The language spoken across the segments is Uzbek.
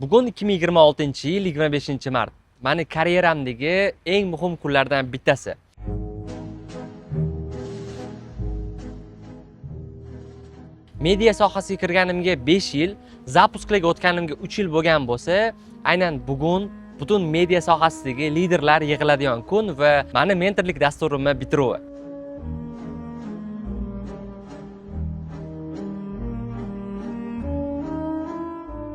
Bugun 2026-yil 25-mart. Mani karyeramdagi eng muhim kunlardan bittasi. Media sohasiga kirganimga 5 yil, zapusklarga o'tganimga 3 yil bo'lgan bo'lsa, aynan bugun butun media sohasidagi liderlar yig'iladigan kun va mani mentorlik dasturimni bitiruvi.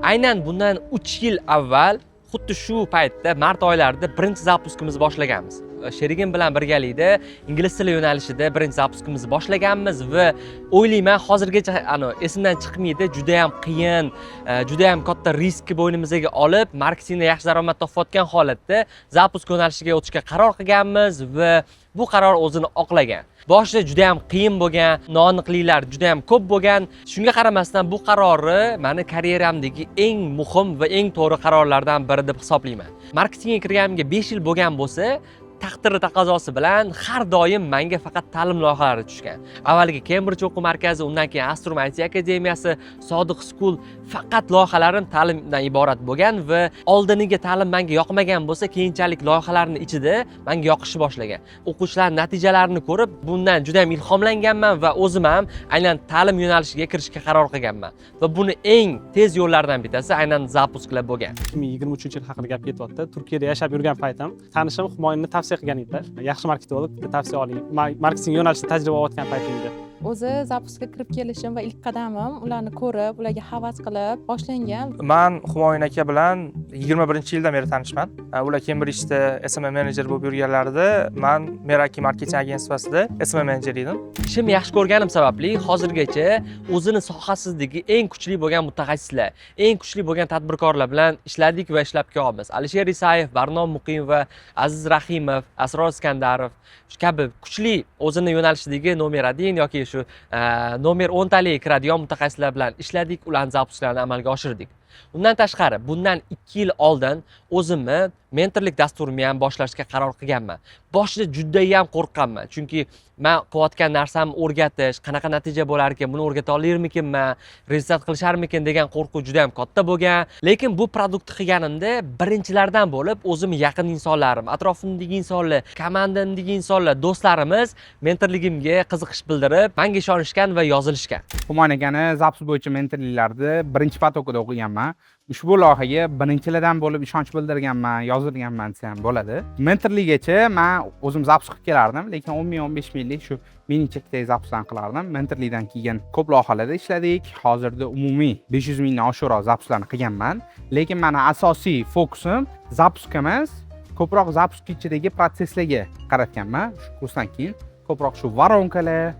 Aynan bundan 3 yil avval, xuddi shu paytda mart oylarida birinchi zapuskimizni boshlaganmiz. Sherigim bilan birgalikda ingliz tili yo'nalishida birinchi zapuskimizni boshlaganmiz va o'ylayman hozirgacha esimdan chiqmaydi, juda ham qiyin, juda ham katta riskni bo'ynimizga olib, marketingda yaxshi daromad topayotgan holatda zapusk yo'nalishiga o'tishga qaror qilganmiz va bu qaror o'zini oqlagan. Boshida juda ham qiyin bo'lgan, noaniqliklar juda ham ko'p bo'lgan. Shunga qaramasdan bu qarorni meni karyeramdagi eng muhim va eng to'g'ri qarorlardan biri deb hisoblayman. Marketingga kirganimga 5 yil bo'lgan bo'lsa, taqdiri taqozosi bilan har doim menga faqat ta'lim loyihalari tushgan. Avvaliga Cambridge o'quv markazi, undan keyin Astrum IT akademiyasi, Sodiq School faqat loyihalarim ta'limdan iborat bo'lgan va oldiniga ta'lim menga yoqmagan bo'lsa, keyinchalik loyihalarning ichida menga yoqishni boshlagan. O'quvchilar natijalarini ko'rib, bundan juda ham ilhomlanganman va o'zim ham aynan ta'lim yo'nalishiga kirishga qaror qilganman. Va buni eng tez yo'llardan bittasi aynan zapusklar bo'lgan. 2023-yil haqida gap ketyapti. Turkiyada yashab yurgan paytim tanishim Humoyinni tavsiya qilgan edilar. Yaxshi marketolog, bitta tavsiya oling. Marketing yo'nalishida tajriba olayotgan paytimda. O'zi zapuskga kirib kelishim va ilk qadamim ularni ko'rib, ularga havas qilib boshlangan. Men Humoyin aka bilan 21-yildan beri tanishman. Ular Cambridgeda SMM menejer bo'lib yurganlarida, men Meraki marketing agentствосida SMM menejer edim. Ishimni yaxshi ko'rganim sababli hozirgacha o'zini sohasidagi eng kuchli bo'lgan mutaxassislar, eng kuchli bo'lgan tadbirkorlar bilan ishladik va ishlab kelyapmiz. Alisher Isayev, Barnom Muqim va Aziz Rahimov, Asror Iskandarov shu kabi kuchli o'zini yo'nalishidagi nomer 1 yoki shu nomer 10 talik kiradigan mutaxassislar bilan ishladik, ularning zapuslarini amalga oshirdik. Undan tashqari, bundan 2 yil oldin o'zimni mentorlik dasturimni ham boshlashga qaror qilganman. Boshida juda ham qo'rqqanman, chunki men qilayotgan narsamni o'rgatish, qanaqa natija bo'lar ekan, buni o'rgata olarmikinman, rezultat qilisharmikin degan qo'rquv juda ham katta bo'lgan. Lekin bu produktni qilganimda birinchilardan bo'lib, o'zim yaqin insonlarim, atrofimdagi insonlar, komandamdagi insonlar, do'stlarimiz mentorligimga qiziqish bildirib, menga ishonishgan va yozilishgan. Humoyin akani zapusk bo'yicha mentorliklarda birinchi potokida o'qiganman. Ushbu loyihaga birinchilardan bo'lib ishonch bildirganman, yozilganman desam bo'ladi. Mentorlikgacha men o'zim zapusk qilib kelardim, lekin 10 ming 15 minglik shu mini chekdagi zapusklarni qilardim. Mentorlikdan keyin ko'p loyihalarda ishladik. Hozirda umumiy 500 mingdan oshiqroq zapusklarni qilganman. Lekin meni asosiy fokusim zapusk emas, ko'proq zapusk ichidagi proseslarga qaratganman. Shu kursdan keyin ko'proq shu voronkalar,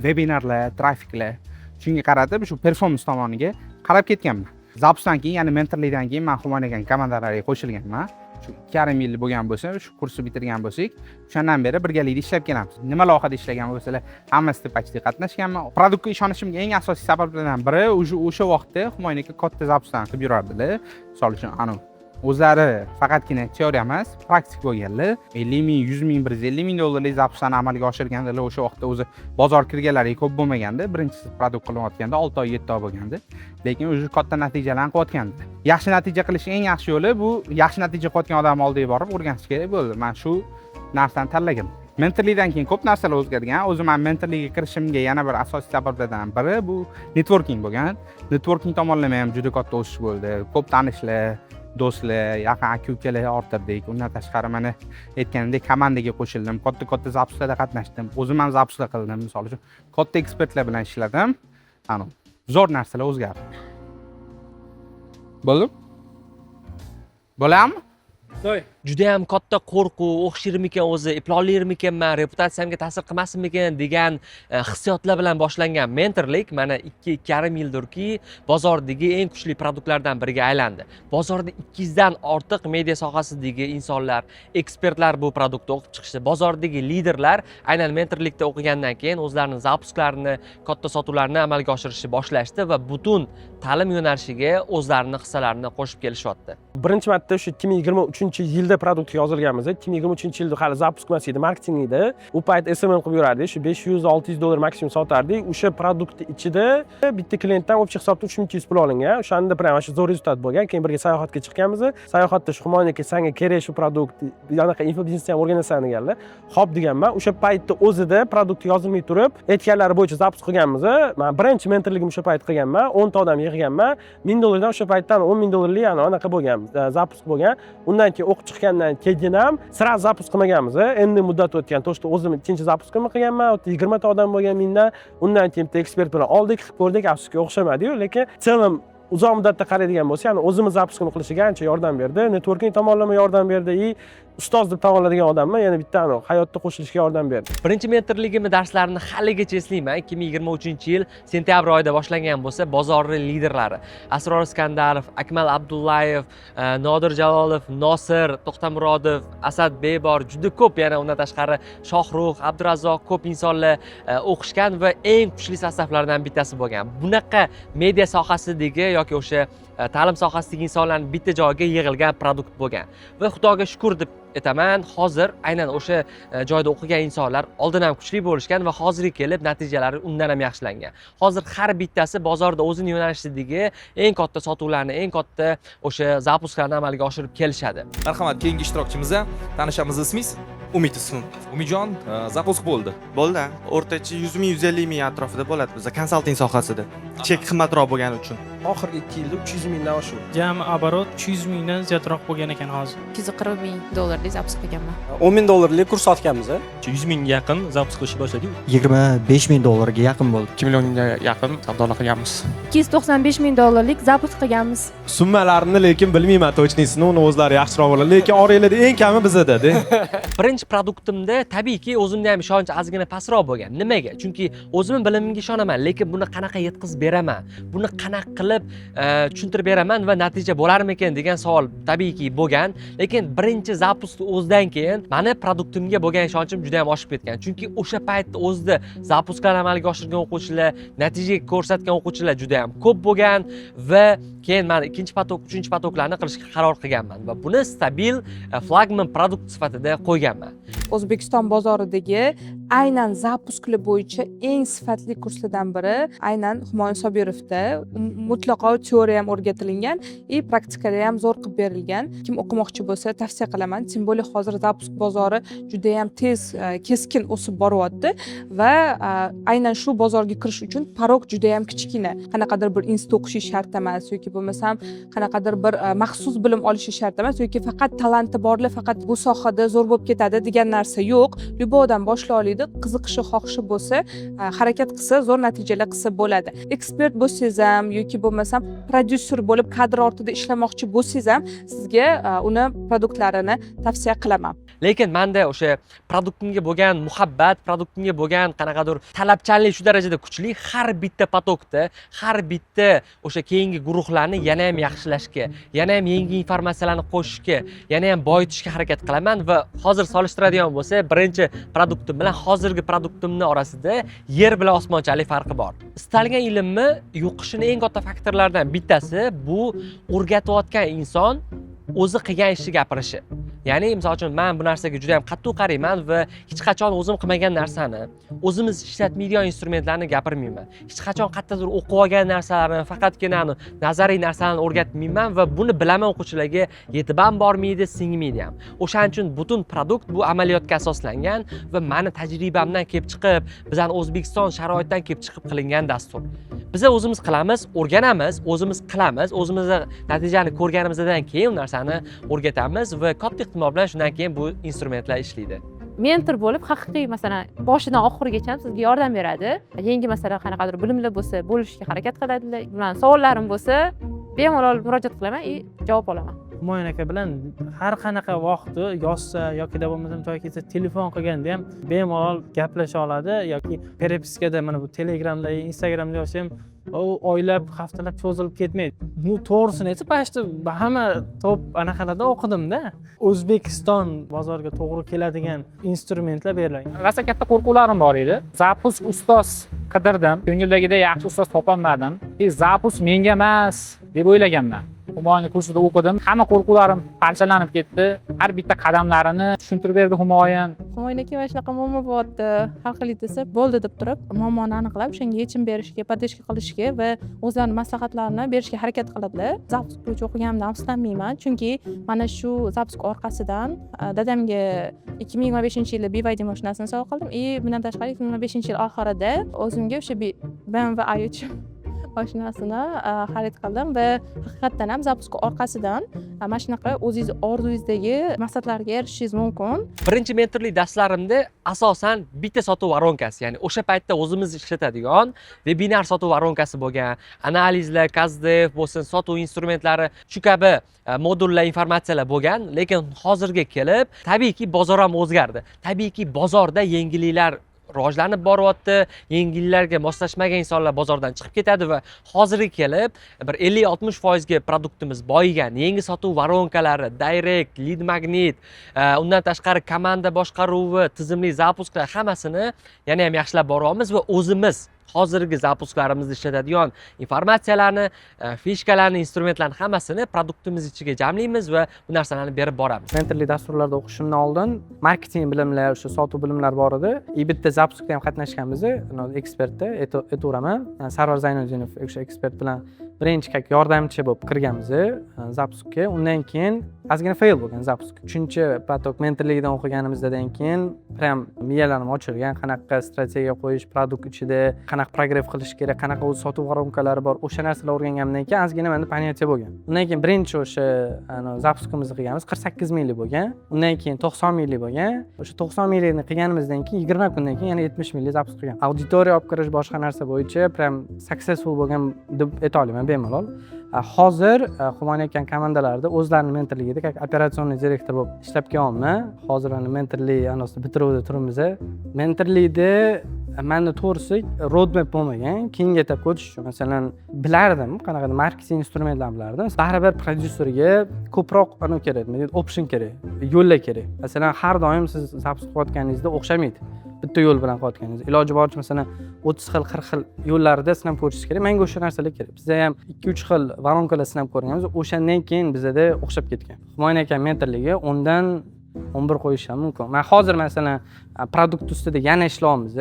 vebinarlar, trafiklar shunga qaratib, shu performance tomoniga qarab ketganman. Zapuskdan keyin, ya'ni mentorlikdan keyin men Humoyin akaning komandalariga qo'shilganman. Shu 2,5 yil bo'lgan bo'lsa, shu kursni bitirgan bo'lsak, o'shandan beri birgalikda ishlab kelamiz. Nima loyihada ishlagan bo'lsalar, hammasida почти qatnashganman. Produktga ishonishimga eng asosiy sabablardan biri o'sha vaqtda Humoyin aka katta zapusklarni qilib yurardilar. Misol uchun, o'zlari faqatgina teoriya emas, praktik bo'lganlar. 50 ming, 100 ming, 150 ming dollarlik zapusklarni amalga oshirganlar. O'sha vaqtda o'zi bozor kirganlari ko'p bo'lmaganda, birinchi produkt qilayotganda 6 oy, 7 oy bo'lgandi. Lekin o'zi katta natijalarni qilayotgandi. Yaxshi natija qilish eng yaxshi yo'li bu yaxshi natija qilayotgan odam oldiga borib o'rganish kerak bo'ldi. Men shu narsani tanlagan. Mentorlikdan keyin ko'p narsalar o'zgargan. O'zim men mentorlikka kirishimga yana bir asosiy sabablardan biri bu networking bo'lgan. Networking tomonlama ham juda katta o'sish bo'ldi. Ko'p tanishlar, do'stlar, yaqin aka-ukalar orttirdik. Undan tashqari mana aytganimdek komandaga qo'shildim. Katta zapusklarda qatnashdim. O'zim ham zapusklar qildim. Misol uchun katta ekspertlar bilan ishladim. Zo'r narsalar o'zgardi. Bo'ldi? Bo'ladimi? Juda ham katta qo'rquv, o'xshirmikan o'zi, eplolirmikanman, reputatsiyamga ta'sir qilmasmikan degan hissiyotlar bilan boshlangan mentorlik mana 2,5 yildirki, bozordagi eng kuchli produktlardan biriga aylandi. Bozorda 200 dan ortiq media sohasidagi insonlar, ekspertlar bu produktni o'qib chiqishdi. Bozordagi liderlar aynan mentorlikda o'qigandan keyin o'zlarining zapusklarini, katta sotuvlarni amalga oshirishni boshlashdi va butun ta'lim yo'nalishiga o'zlarini hissalarini qo'shib kelishyapti. Birinchi marta o'sha 2023-yilda produktga yozilganmiz. 2023-yilda hali zapusk emas edi, marketing edi. U payt SMM qilib yurardik, shu 500-600 dollar maksimum sotardik. O'sha produkt ichida bitta klientdan o'pcha hisobda 3200 pul olingan. O'shanda prям shu zo'r rezultat bo'lgan. Keyin birga sayohatga chiqqanmiz. Sayohatda shu Humoyniki senga kerak shu produkt, anaqa infobiznesni ham o'rganasan deganlar. Xo'p deganman. O'sha paytda o'zida produkt yozilmay turib, aytganlari bo'yicha zapusk qilganmiz. Men birinchi mentorligim o'sha payt qilganman. 10 ta odam yig'ganman. $1000 dan o'sha paytdan $10,000lik anaqa bo'lgan. Zapusk bo'lgan. Undan keyin o'qib chiqqandan keyin ham sira zapusk qilmaganmiz. Endi muddat o'tgan. To'shda o'zim ikkinchi zapuskimni qilganman. 20 ta odam bo'lgan mendan. Undan keyin bitta ekspert bilan oldik, qilib ko'rdik, afsuski o'xshamadi-yu, lekin selim uzoq muddatda qaraydigan bo'lsa, ya'ni o'zimiz zapuskini qilishiga ancha yordam berdi. Networking tomonlama yordam berdi. Ustoz deb tan oladigan odamman, yana bitta hayotda qo'shilishga yordam berdi. Birinchi mentorligimni darslarini haligacha eslayman. 2023-yil sentyabr oyida boshlangan bo'lsa, bozorning liderlari Asror Iskandarov, Akmal Abdullayev, Nodir Jalolov, Nosir To'xtamurodov, Asad Bebor, juda ko'p, yana undan tashqari Shohrux, Abdurazzoq ko'p insonlar o'qishgan va eng kuchli sostavlardan bittasi bo'lgan. Bunaqa media sohasidagi yoki o'sha ta'lim sohasidagi insonlarning bitta joyga yig'ilgan produkt bo'lgan. Va Xudoga shukr deb aytaman, hozir aynan o'sha joyda o'qigan insonlar oldin ham kuchli bo'lishgan va hozirga kelib natijalari undan ham yaxshilangan. Hozir har bittasi bozorda o'zining yo'nalishidagi eng katta sotuvlarni, eng katta o'sha zapusklarni amalga oshirib kelishadi. Marhamat, keyingi ishtirokchimiz tanishamiz. Ismingiz? Umid ismim. Umidjon, zapusk bo'ldi. Bo'ldi. O'rtacha 100 ming 150 ming atrofida bo'ladi bizda konsalting sohasida. Chek qimmatroq bo'lgani uchun. Oxirgi 2 yilda 300 mingdan oshib. Jami оборот 200 mingdan ziyodroq bo'lgan ekan hozir. $240,000 zapusk qilganman. $10,000lik kurs sotganmiz. 100 mingga yaqin zapusk qilishni boshladik. $25,000ga yaqin bo'ldi. 2 millionga yaqin savdolar qilganmiz. $295,000lik zapusk qilganmiz. Summalarini lekin bilmayman точныйsini, uni o'zlari yaxshiroq biladi. Lekin oranglarda eng kami bizda-da. Birinchi produktimda tabiiyki o'zimda ham ishonch ozgina pastroq bo'lgan. Nimaga? Chunki o'zimning bilimimga ishonaman, lekin buni qanaqa yetkazib beraman? Buni qanaqa qilib tushuntirib beraman va natija bo'larmikan degan savol tabiiyki bo'lgan. Lekin birinchi zapuskni o'zidan keyin meni produktimga bo'lgan ishonchim juda ham oshib ketgan. Chunki o'sha paytda o'zida zapusklarni amalga oshirgan o'quvchilar, natija ko'rsatgan o'quvchilar juda ham ko'p bo'lgan va keyin men ikkinchi potok, uchinchi potoklarni qilishga qaror qilganman va buni stabil flagman produkt sifatida qo'yganman. O'zbekiston bozoridagi aynan zapusklar bo'yicha eng sifatli kurslardan biri aynan Humoyun Sobirovda mutlaqo teoriya ham o'rgatilgan, praktikada ham zo'r qilib berilgan. Kim o'qimoqchi bo'lsa tavsiya qilaman. Tем более hozir zapusk bozori juda ham tez, keskin o'sib boryapti va aynan shu bozorga kirish uchun porog juda ham kichkina. Qanaqadir bir institut o'qish shart emas yoki bo'lmasam qanaqadir bir maxsus bilim olish shart emas yoki faqat talanti borlar faqat bu sohada zo'r bo'lib ketadi degan narsa yo'q. Любой odam boshla oladi, qiziqishi, xohishi bo'lsa, harakat qilsa, zo'r natijalar qilsa bo'ladi. Ekspert bo'lsangiz ham yoki bo'lmasam prodyuser bo'lib kadr ortida ishlamoqchi bo'lsangiz ham sizga uni produktlarini tavsiya qilaman. Lekin menda o'sha produktimga bo'lgan muhabbat, produktimga bo'lgan qanaqadir talabchanlik shu darajada kuchli, har bitta potokda, har bitta o'sha keyingi guruhlarni yana ham yaxshilashga, yana ham yangi informatsiyalarni qo'shishga, yana ham boyitishga harakat qilaman va hozir solishtiradigan bo'lsa, birinchi produktim bilan hozirgi produktimning orasida yer bilan osmonchalik farqi bor. Istalgan ilmni yuqishini eng katta faktorlardan bittasi bu o'rgatayotgan inson o'zi qilgan ishni gapirishi. Ya'ni misol uchun men bu narsaga juda ham qattiq qarayman va hech qachon o'zim qilmagan narsani, o'zimiz ishlatmaydigan instrumentlarni gapirmayman. Hech qachon qayerdadir o'qib olgan narsalarni, faqatgina nazariy narsalarni o'rgatmayman va buni bilaman o'quvchilarga yetib ham bormaydi, singmaydi ham. O'shaning uchun butun produkt bu amaliyotga asoslangan va meni tajribamdan kelib chiqib, bizning O'zbekiston sharoitidan kelib chiqib qilingan dastur. Biz o'zimiz qilamiz, o'rganamiz, o'zimiz qilamiz, o'zimiz natijani ko'rganimizdan keyin u narsani o'rgatamiz va katta ehtimol bilan shundan keyin bu instrumentlar ishlaydi. Mentor bo'lib, haqiqiy masalan boshidan oxirigacha sizga yordam beradi. Yangi masalan qanaqadir bilimlar bo'lsa, bo'lishga harakat qiladilar. Bilan savollarim bo'lsa, bemalol murojaat qilaman, javob olaman. Humoyun aka bilan har qanaqa vaqtda yozsa yoki bo'lmasam to'y kelsa telefon qilganda ham bemalol gaplasha oladi yoki perepiskada mana bu Telegramda, Instagramda yozsa ham u oylab, haftalab cho'zilib ketmaydi. Bu to'g'risini aytsa, pashta hamma top anaqalarda o'qidimda. O'zbekiston bozoriga to'g'ri keladigan instrumentlar berilgan. Rosa katta qo'rquvlarim bor edi. Zapusk ustoz qidirdim. Ko'ngildagidek yaxshi ustoz topolmadim. Zapusk menga emas deb o'ylaganman. Humoyun kursida o'qidim. Hamma qo'rquvlarim parchalanib ketdi. Har bitta qadamlarini tushuntirib berdi Humoyun. Humoyun aka mana shunaqa muammo bo'lyapti, hal qiling desa, bo'ldi deb turib, muammoni aniqlab, o'shanga yechim berishga, podдержка qilishga va o'zlarining maslahatlarini berishga harakat qiladilar. Zapusk bo'yicha o'qiganimdan afsuslanmayman, chunki mana shu Zapusk orqasidan dadamga 2025-yilda BYD mashinasini sovg'a qildim. Bundan tashqari 2025-yil oxirida o'zimga o'sha BMW i3 mashinasini xarid qildim va haqiqatdan ham Zapusk orqasidan mana shunaqa o'zingiz orzungizdagi maqsadlarga erishishingiz mumkin. Birinchi mentorlik darslarimda asosan bitta sotuv voronkasi, ya'ni o'sha paytda o'zimiz ishlatadigan webinar sotuv voronkasi bo'lgan, analizlar, KZDF bo'lsin, sotuv instrumentlari, shu kabi modullar, informatsiyalar bo'lgan, lekin hozirga kelib, tabiiyki bozor ham o'zgardi. Tabiiyki bozorda yangiliklar rivojlanib boryapti, yengillarga moslashmagan insonlar bozordan chiqib ketadi va hozirga kelib bir 50-60% ga produktimiz boyigan yangi sotuv voronkalari, direct, lead magnet, undan tashqari komanda boshqaruvi, tizimli zapusklar hammasini yana ham yaxshilab boryapmiz va o'zimiz hozirgi zapusklarimizni ishlatadigan informatsiyalarni, fishkalarni, instrumentlarni hammasini produktimiz ichiga jamlaymiz va bu narsalarni berib boramiz. Mentorlik dasturlarida o'qishimdan oldin marketing bilimlari, o'sha sotuv bilimlari bor edi. Bitta Zapuskda ham qatnashganmiz, ekspertda aytaveraman. Sarvar Zaynodinov o'sha ekspert bilan birinchi yordamchi bo'lib kirganmiz Zapuskga. Undan keyin ozgina fail bo'lgan Zapusk. 3-patok mentorligidan o'qiganimizdan keyin prям miyalarim ochilgan, qanaqa strategiya qo'yish, produkt ichida qanaqa progress qilish kerak, qanaqa o'z sotuv voronkalari bor, o'sha narsalar o'rganganimdan keyin ozgina menda понятие bo'lgan. Undan keyin birinchi o'sha Zapuskimizni qilganmiz, 48 minglik bo'lgan. Undan keyin 90 minglik bo'lgan. O'sha 90 minglikni qilganimizdan keyin 20 kundan keyin yana 70 minglik Zapusk qilgan. Auditoriya olib kirish boshqa narsa bo'yicha prям successful bo'lgan deb ayta olaman bemalol. Hozir Humoyun akaning komandalarida o'zlarining mentorligida operatsionni direktor bo'lib ishlab kelyapman. Hozir ana mentorlik anosida bitiruvda turibmiz. Mentorlikda menda to'g'risi roadmap bo'lmagan. Keyinga etapga o'tish uchun masalan bilardim, qanaqadir marketing instrumentlarni bilardim. Baribir prodyuserga ko'proq kerak, option kerak, yo'llar kerak. Masalan, har doim siz Zapusk qilayotganingizda o'xshamaydi. Bitta yo'l bilan qilayotganingiz. Iloji boricha masalan 30 xil, 40 xil yo'llarda sinab ko'rishingiz kerak. Menga o'sha narsalar kerak. Bizda ham 2-3 xil voronkalar sinab ko'rganmiz. O'shandan keyin bizda o'xshab ketgan. Humoyun aka mentorligi undan 11 qo'yish ham mumkin. Men hozir masalan produkt ustida yana ishlayapmiz.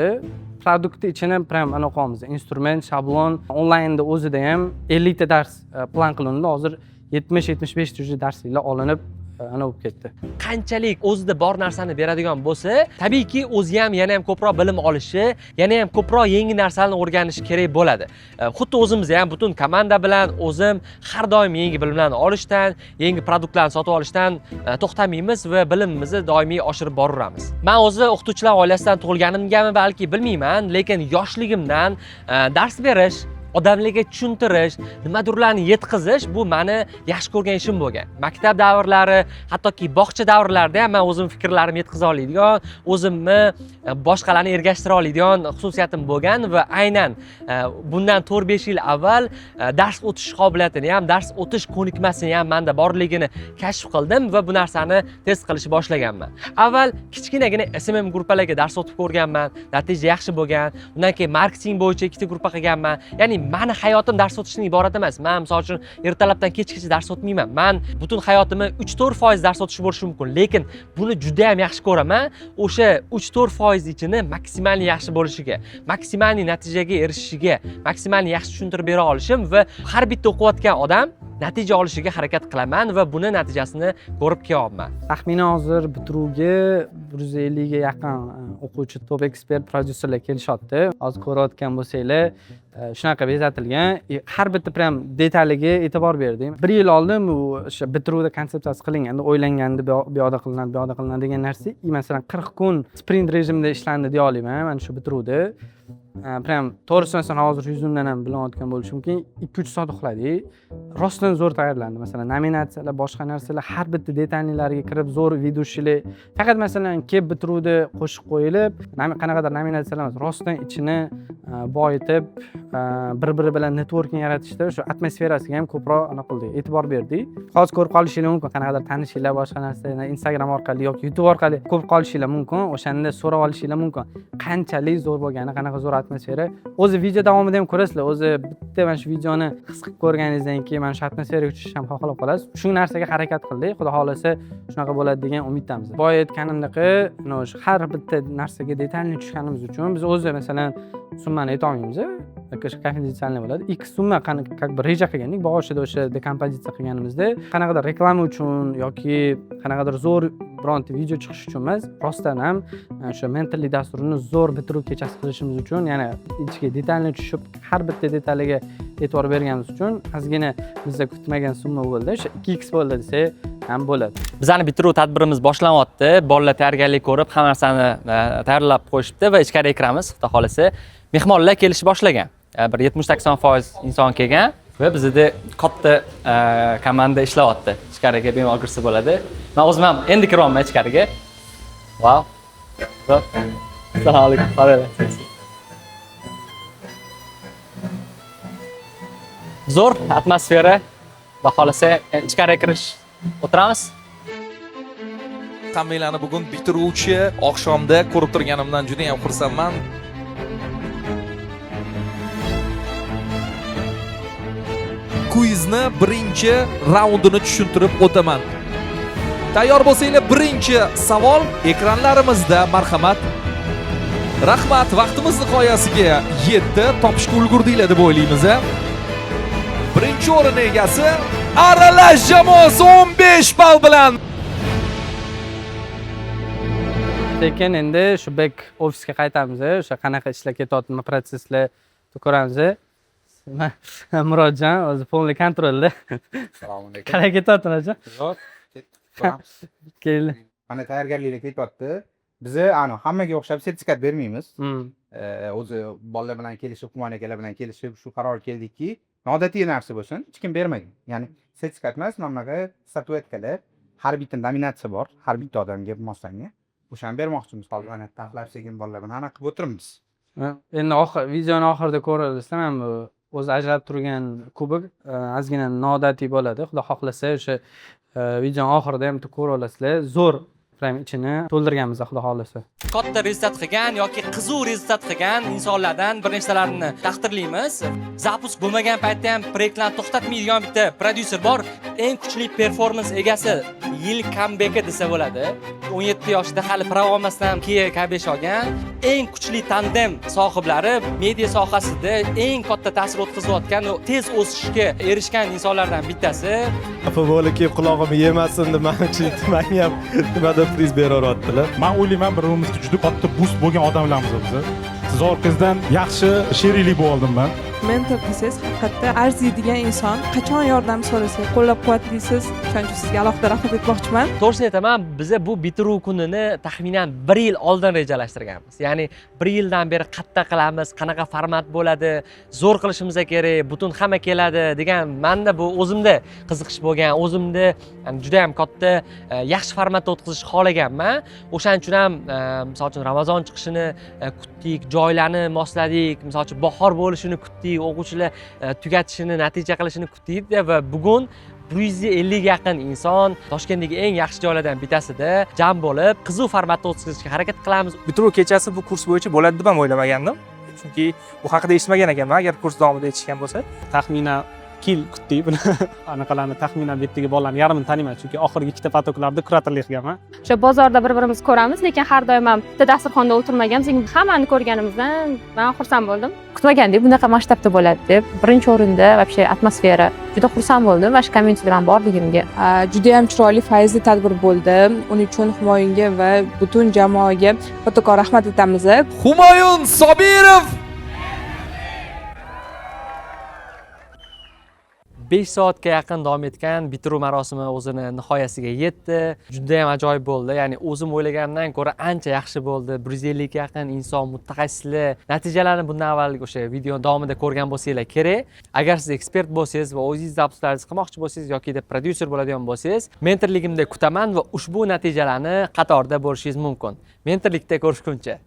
Produktni ichini prям anaqa instrument, shablon, onlaynda o'zida ham 50 ta dars plan qilindi. Hozir 70-75 ta darsliklar olinib ana bo'lib ketdi. Qanchalik o'zida bor narsani beradigan bo'lsa, tabiiyki o'zi ham yana ham ko'proq bilim olishi, yana ham ko'proq yangi narsalarni o'rganishi kerak bo'ladi. Xuddi o'zimiz ham butun komanda bilan o'zim har doim yangi bilimlarni olishdan, yangi produktlarni sotib olishdan to'xtamaymiz va bilimimizni doimiy oshirib boraveramiz. Men o'zi o'qituvchilar oilasidan tug'ilganimgami balki bilmayman, lekin yoshligimdan dars berish, odamlarga tushuntirish, nimadirlarni yetkazish bu meni yaxshi ko'rgan ishim bo'lgan. Maktab davrlari, hattoki bog'cha davrlarida ham men o'zim fikrlarimni yetkaza oladigan, o'zimni boshqalarni ergashtira oladigan xususiyatim bo'lgan va aynan bundan 4-5 yil avval dars o'tish qobiliyatini ham, dars o'tish ko'nikmasini ham menda borligini kashf qildim va bu narsani test qilishni boshlaganman. Avval kichkinagina SMM gruppalarga dars o'tib ko'rganman, natija yaxshi bo'lgan. Undan keyin marketing bo'yicha 2 ta gruppa qilganman. Ya'ni meni hayotim dars o'tishdan iborat emas. Men misol uchun ertalabdan kechgacha dars o'tmayman. Men butun hayotimni 3-4% dars o'tish bo'lishi mumkin, lekin buni juda ham yaxshi ko'raman. O'sha 3-4% ichini maksimalni yaxshi bo'lishiga, maksimalni natijaga erishishiga, maksimalni yaxshi tushuntirib bera olishim va har bitta o'qiyotgan odam natija olishiga harakat qilaman va buni natijasini ko'rib kelyapman. Taxminan hozir bitiruvga 150 ga yaqin o'quvchi, top ekspert, prodyuserlar kelishyapti. Hozir ko'rayotgan bo'lsanglar, shunaqa bezatilgan. Har bitta prям detaliga e'tibor berdim. 1 yil oldin bu o'sha bitiruvda konsepsiyasi qilinganda, o'ylanganda bu yoqda qilinadi degan narsa, masalan 40 kun sprint rejimida ishlandi deya olaman mana shu bitiruvda. prям to'g'risini aytsam hozir yuzimdan ham bilinayotgan bo'lishi mumkin 2-3 soat uxladik. Rostdan zo'r tayyorlandi. Masalan, nominatsiyalar, boshqa narsalar har bitta detallarga kirib zo'r vedущийлар. Faqat masalan kelib bitiruvdi qo'shib qo'yilib, qanaqadir nominatsiyalar emas, rostdan ichini boyitib, bir-biri bilan networking yaratishda o'sha atmosferasiga ham ko'proq anaqa qildik, e'tibor berdik. Hozir ko'rib qolishingiz mumkin, qanaqadir tanishinglar boshqa narsa, Instagram orqali yoki YouTube orqali ko'rib qolishingiz mumkin, o'shanda so'rab olishingiz mumkin. Qanchalik zo'r bo'lgani, qanaqa zo'r atmosfera. O'zi video davomida ham ko'rasizlar. O'zi bitta mana shu videoni his qilib ko'rganingizdan keyin mana shu atmosferaga tushishni ham xohlab qolasiz. Shu narsaga harakat qildik. Xudo xolasa shunaqa bo'ladi degan umiddamiz. Boya aytganimdek, o'sha har bitta narsaga detalni tushganimiz uchun biz o'zi masalan summani aytolmaymiz. Konfidensialniy bo'ladi. X summa как бы reja qilgandik. Boshida o'sha dekompozitsiya qilganimizda qanaqadir reklama uchun yoki qanaqadir zo'r bironta video chiqish uchun emas, rostdan ham o'sha mentorlik dasturini zo'r bitiruv kechasi qilishimiz uchun, ya'ni ichiga detalni tushib, har bitta detaliga e'tibor berganimiz uchun ozgina bizda kutmagan summa bo'ldi. O'sha 2x bo'ldi desak ham bo'ladi. Bizani bitiruv tadbirimiz boshlanyapti. Bolalar tayyorgarlik ko'rib, hamma narsani tayyorlab qo'yishibdi va ichkariga kiramiz. Xudo xolasa, mehmonlar kelishni boshlagan. Bir 70-80% inson kelgan va bizda katta komanda ishlayapti. Ichkariga bemalol kirsa bo'ladi. Men o'zim ham endi kiryapman ichkariga. Wow. Assalomu alaykum. Zo'r atmosfera. Xudo xolasa, ichkariga kirish o'tiramiz. Hammanglarni bugun bitiruvchi oqshomda ko'rib turganimdan juda ham xursandman. Quizni birinchi raundini tushuntirib o'taman. Tayyor bo'lsanglar, birinchi savol ekranlarimizda, marhamat. Rahmat, vaqtimiz nihoyasiga yetdi. Topishga ulgurdinglar deb o'ylaymiz. Birinchi o'rin egasi Aralash jamoasi 15 ball bilan. Lekin endi shu back ofisga qaytamiz. O'sha qanaqa ishlar ketayotgan protsesslar ko'ramiz. Murodjon o'zi polniy kontrolda. Assalomu alaykum. Qanaqa ketyapti Murodjon? Zo'r. Keldi. Mana tayyorgarliklar ketyapti. Biz hammaga o'xshab sertifikat bermaymiz. O'zi bolalar bilan kelishib, Humoy akalar bilan kelishib shu qarorga keldikki, noodatiy narsa bo'lsin, hech kim bermagan. Ya'ni sertifikat emas, nomnaga statuetkalar, har bitta nominatsiya bor, har bitta odamga moslanga. O'shani bermoqchimiz. Hozir mana taxlab sekin bolalar bilan anaqa qilib o'tiribmiz. Endi videoni oxirida ko'rasizlar, men bu o'zi ajralib turgan kubok ozgina noodatiy bo'ladi. Xudo xohlasa o'sha video oxirida ham ko'rib olasizlar. Zo'r prime ichini to'ldirganmiz, xudo xohlasa. Katta rezultat qilgan yoki qizuv rezultat qilgan insonlardan bir nechtalarini taqdirlaymiz. Zapusk bo'lmagan paytda ham proyektlarni to'xtatmaydigan bitta prodyuser bor. Eng kuchli performans egasi yil comeback desa bo'ladi. 17 yoshida hali prava olmasdan keyin kabesh olgan eng kuchli tandem sohiblari media sohasida eng katta ta'sir o'tkazayotgan, tez o'sishga erishgan insonlardan bittasi. Futbolga kelib qulog'imni yemasin deb men ham nimadir priz beraveradilar. Men o'ylayman, birimizga juda katta boost bo'lgan odamlarmiz biz. Siz orqangizdan yaxshi sheriklik bo'ldim men. Mentor desangiz haqiqatda arziydigan inson, qachon yordam so'rasangiz qo'llab-quvvatlaysiz. Shuning uchun sizga alohida rahmat aytmoqchiman. To'g'risini aytaman, biz bu bitiruv kunini taxminan 1 yil oldin rejalashtirganmiz. Ya'ni 1 yildan beri qatta qilamiz, qanaqa format bo'ladi, zo'r qilishimiz kerak, butun hamma keladi degan menda bu o'zimda qiziqish bo'lgan, o'zimda juda ham katta yaxshi formatda o'tkazishni xohlaganman. O'shaning uchun ham misol uchun Ramazon chiqishini kutdik, joylarni mosladik, misol uchun bahor bo'lishini kutdik, o'quvchilar tugatishini, natija qilishini kutdik va bugun 150 ga yaqin inson Toshkentdagi eng yaxshi joylardan bittasida jam bo'lib, qizuv formatda o'tkazishga harakat qilamiz. Bitiruv kechasi bu kurs bo'yicha bo'ladi deb ham o'ylamagandim. Chunki bu haqida eshitmagan ekanman, agar kurs davomida eshitgan bo'lsa. Taxminan yil kutdik buni. Anaqalarni taxminan bu yerdagi bolalarni yarmini taniyman, chunki oxirgi ikkita patoklarda kuratorlik qilganman. O'sha bozorda bir-birimizni ko'ramiz, lekin har doim ham bitta dasturxonda o'tirmaganmiz. Hammani ko'rganimizdan men xursand bo'ldim. Kutmagandik bunaqa masshtabda bo'ladi deb. Birinchi o'rinda вообще atmosfera. Juda xursand bo'ldim va shu community bilan borligimga. Juda ham chiroyli, fayzli tadbir bo'ldi. Uning uchun Humoyinga va butun jamoaga kattakon rahmat aytamiz. Humoyun Sobirov 5 soatga yaqin davom etgan bitiruv marosimi o'zini nihoyasiga yetdi. Juda ham ajoyib bo'ldi. Ya'ni o'zim o'ylaganimdan ko'ra ancha yaxshi bo'ldi. 150 ga yaqin inson mutaxassislar natijalarni bundan avval o'sha video davomida ko'rgan bo'lsanglar kerak. Agar siz ekspert bo'lsangiz va o'zingiz zapuslaringizni qilmoqchi bo'lsangiz yoki prodyuser bo'ladigan bo'lsangiz, mentorligimda kutaman va ushbu natijalarni qatorda bo'lishingiz mumkin. Mentorlikda ko'rishguncha.